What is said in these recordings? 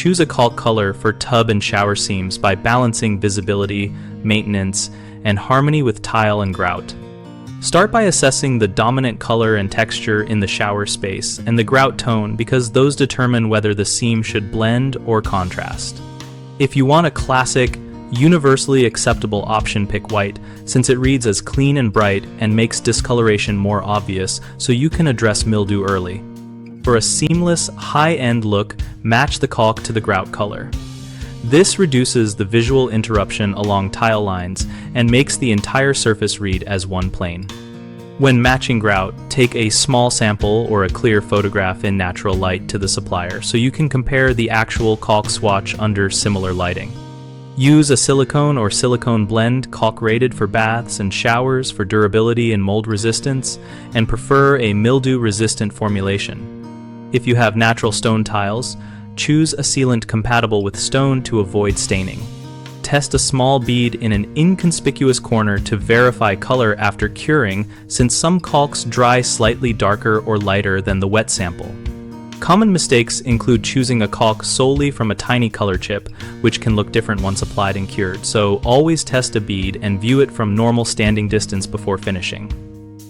choose a caulk color for tub and shower seams by balancing visibility, maintenance, and harmony with tile and grout. Start by assessing the dominant color and texture in the shower space and the grout tone, because those determine whether the seam should blend or contrast. If you want a classic, universally acceptable option, pick white, since it reads as clean and bright and makes discoloration more obvious, so you can address mildew early. For a seamless, high-end look, match the caulk to the grout color. This reduces the visual interruption along tile lines and makes the entire surface read as one plane. When matching grout, take a small sample or a clear photograph in natural light to the supplier so you can compare the actual caulk swatch under similar lighting. Use a silicone or silicone blend, caulk rated for baths and showers for durability and mold resistance, and prefer a mildew-resistant formulation. If you have natural stone tiles, choose a sealant compatible with stone to avoid staining. Test a small bead in an inconspicuous corner to verify color after curing, since some caulks dry slightly darker or lighter than the wet sample. Common mistakes include choosing a caulk solely from a tiny color chip, which can look different once applied and cured, so always test a bead and view it from normal standing distance before finishing.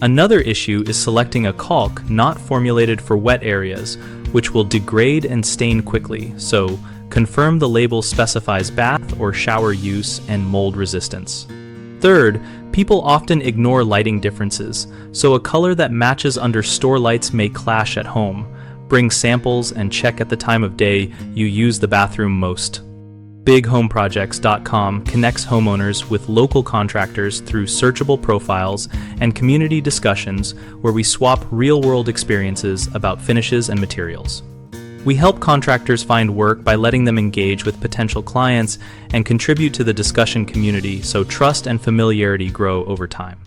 Another issue is selecting a caulk not formulated for wet areas, which will degrade and stain quickly, so confirm the label specifies bath or shower use and mold resistance. Third, people often ignore lighting differences, so a color that matches under store lights may clash at home. Bring samples and check at the time of day you use the bathroom most. BigHomeProjects.com connects homeowners with local contractors through searchable profiles and community discussions where we swap real-world experiences about finishes and materials. We help contractors find work by letting them engage with potential clients and contribute to the discussion community, so trust and familiarity grow over time.